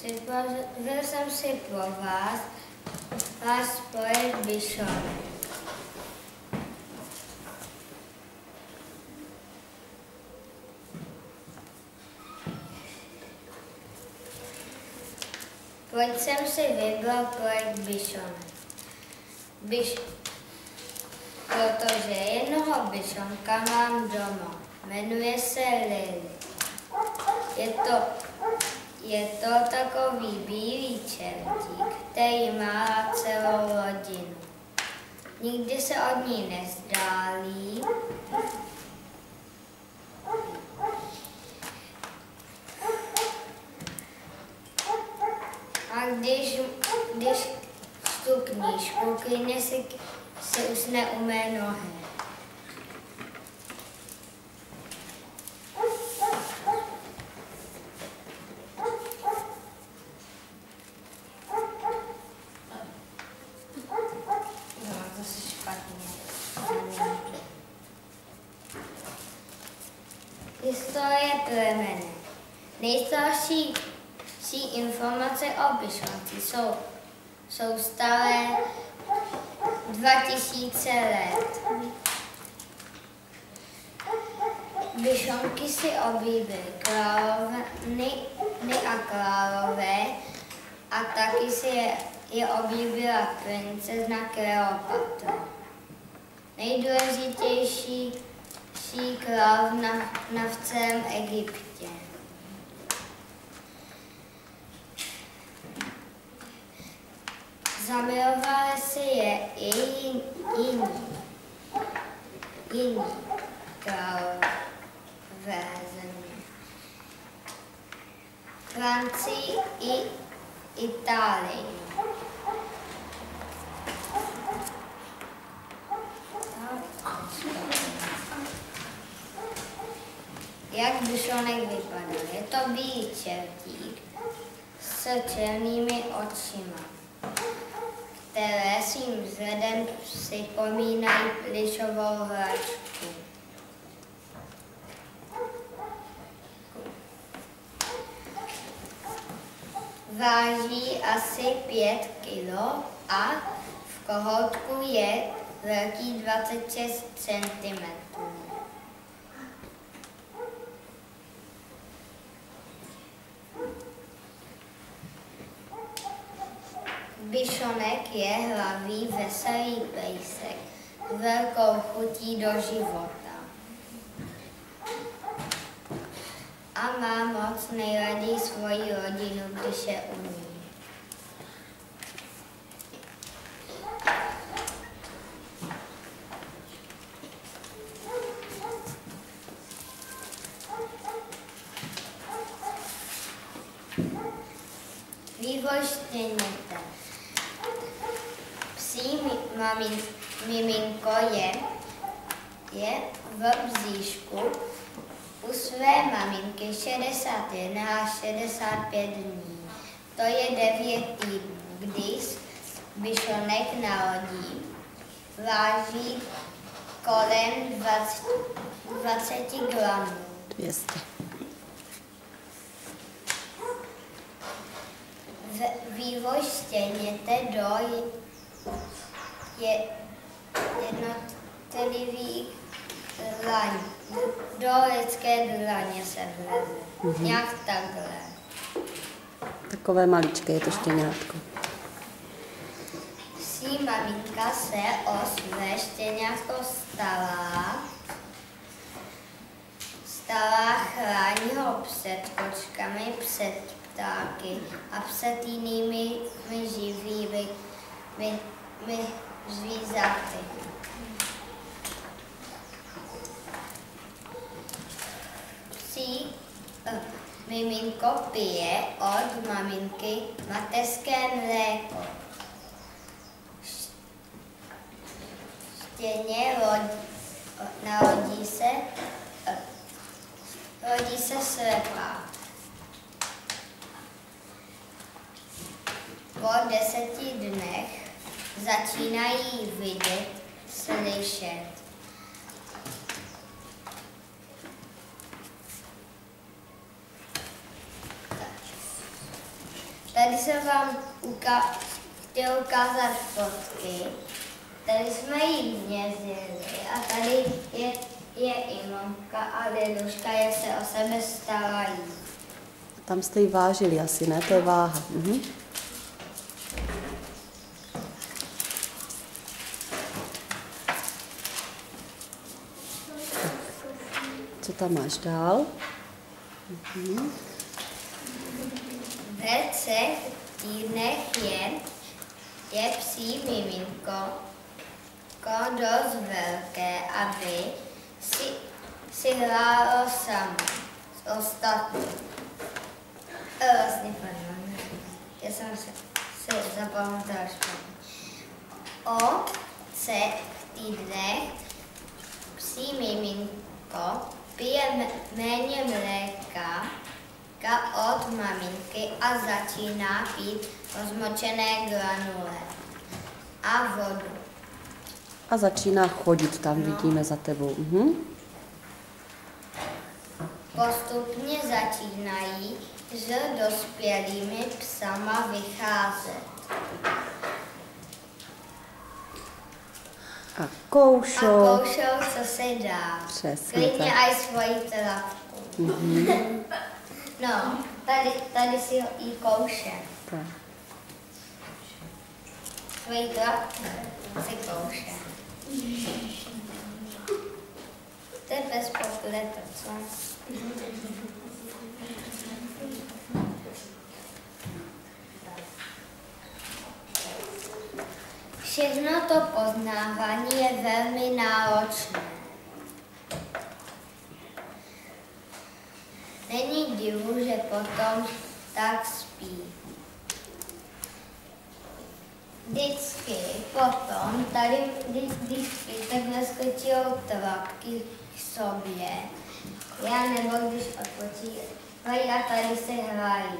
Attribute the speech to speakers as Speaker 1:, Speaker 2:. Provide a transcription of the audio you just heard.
Speaker 1: Připravil jsem si pro vás projekt Bišonek. Proč jsem si vybral projekt Bišonek? Protože jednoho bišonka mám doma. Jmenuje se Lily. Je to takový bílý čertík, který má celou rodinu. Nikdy se od ní nezdálí. A když tu knížku klidně si usne u mé nohy. Historie plemene. Nejstarší informace o bišonci jsou staré 2000 let. Bišonky si oblíbily královny a králové a taky si je oblíbila princezna Kleopatra. Nejdůležitější královna v celém Egyptě. Zamilovali si je i jiní králové země. Francii i Itálii. Jak bišonek vypadal? Je to bílý čertík s černými očima, které svým vzhledem připomínají plišovou hračku. Váží asi 5 kg a v kohoutku je velký 26 cm. Bišonek je hlavý, veselý pejsek s velkou chutí do života. A má moc nejraději svoji rodinu, když je umí. Vývoj štěněte. Psí miminko je v bříšku u své maminky 61 až 65 dní. To je 9 týdnů. Když bišonek narodí, váží kolem 20 gramů.
Speaker 2: 200.
Speaker 1: Vývoj štěněte jednotlivých dlaní. Do lidské dlaně se vleze. Nějak takhle.
Speaker 2: Takové maličké je to štěňátko.
Speaker 1: Psí maminka se o své štěňátko stará, chrání ho před kočkami, před ptáky a před jinými živými zvířaty. Miminko pije od maminky mateřské mléko. Štěně rodí se slepá. Po 10 dnech začínají vidět, slyšet. Tady jsem vám chtěl ukázat fotky. Tady jsme jí měřili a tady je i mamka a deduška, jak se o sebe starají.
Speaker 2: Tam jste ji vážili asi, ne? To je váha. Co tam máš dál?
Speaker 1: Ve 3 týdnech je psí miminko dost velké, aby si hrálo samo s ostatní. Vlastně, pardon, já jsem se zapamatovala špatně. O 3 týdnech psí miminko pije méně mléka od maminky a začíná pít rozmočené granule a vodu.
Speaker 2: A začíná chodit, tam vidíme za tebou.
Speaker 1: Postupně začínají s dospělými psama vycházet.
Speaker 2: A koušou,
Speaker 1: co se dá.
Speaker 2: Přesně
Speaker 1: Klidně
Speaker 2: tak.
Speaker 1: aj svoji travku. No, tady si ji kouše.
Speaker 2: Tak.
Speaker 1: Svoji travku si kouše. To je bez pokleta, co? Všechno to poznávání je velmi náročné. Není divu, že potom tak spí. Vždycky potom, tady když spí, tak naskočí trapky k sobě. Já nebo když odpočívají a tady se hrají.